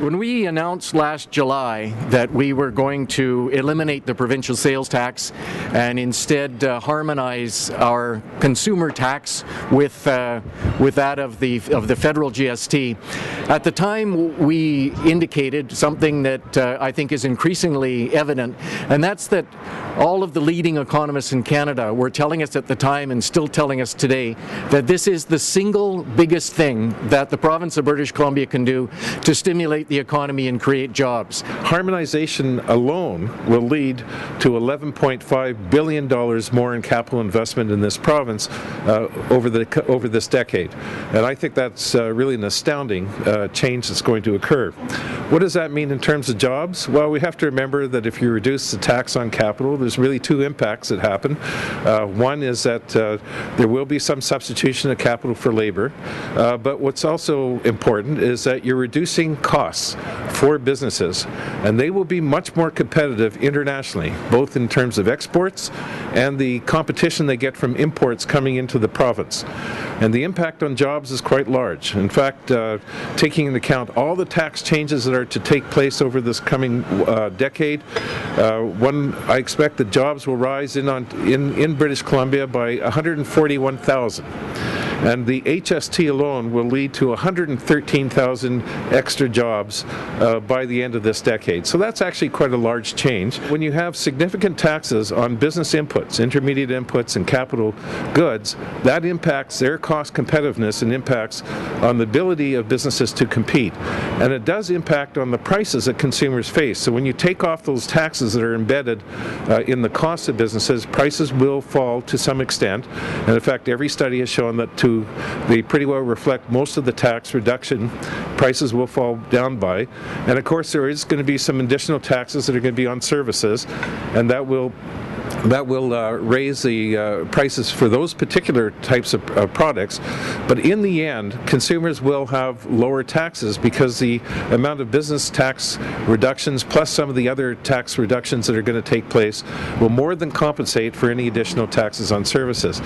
When we announced last July that we were going to eliminate the provincial sales tax and instead harmonize our consumer tax with that of the federal GST, at the time we indicated something that I think is increasingly evident, and that's that all of the leading economists in Canada were telling us at the time and still telling us today that this is the single biggest thing that the province of British Columbia can do to stimulate the economy and create jobs. Harmonization alone will lead to $11.5 billion more in capital investment in this province over this decade. And I think that's really an astounding change that's going to occur. What does that mean in terms of jobs? Well, we have to remember that if you reduce the tax on capital, there's really two impacts that happen. One is that there will be some substitution of capital for labor, but what's also important is that you're reducing costs for businesses, and they will be much more competitive internationally, both in terms of exports and the competition they get from imports coming into the province. And the impact on jobs is quite large. In fact, taking into account all the tax changes that are to take place over this coming decade, I expect that jobs will rise in British Columbia by 141,000. And the HST alone will lead to 113,000 extra jobs by the end of this decade. So that's actually quite a large change. When you have significant taxes on business inputs, intermediate inputs, and capital goods, that impacts their cost competitiveness and impacts on the ability of businesses to compete. And it does impact on the prices that consumers face. So when you take off those taxes that are embedded in the cost of businesses, prices will fall to some extent. And in fact, every study has shown that they pretty well reflect most of the tax reduction prices will fall down by. And of course there is going to be some additional taxes that are going to be on services, and that will raise the prices for those particular types of products. But in the end, consumers will have lower taxes because the amount of business tax reductions plus some of the other tax reductions that are going to take place will more than compensate for any additional taxes on services.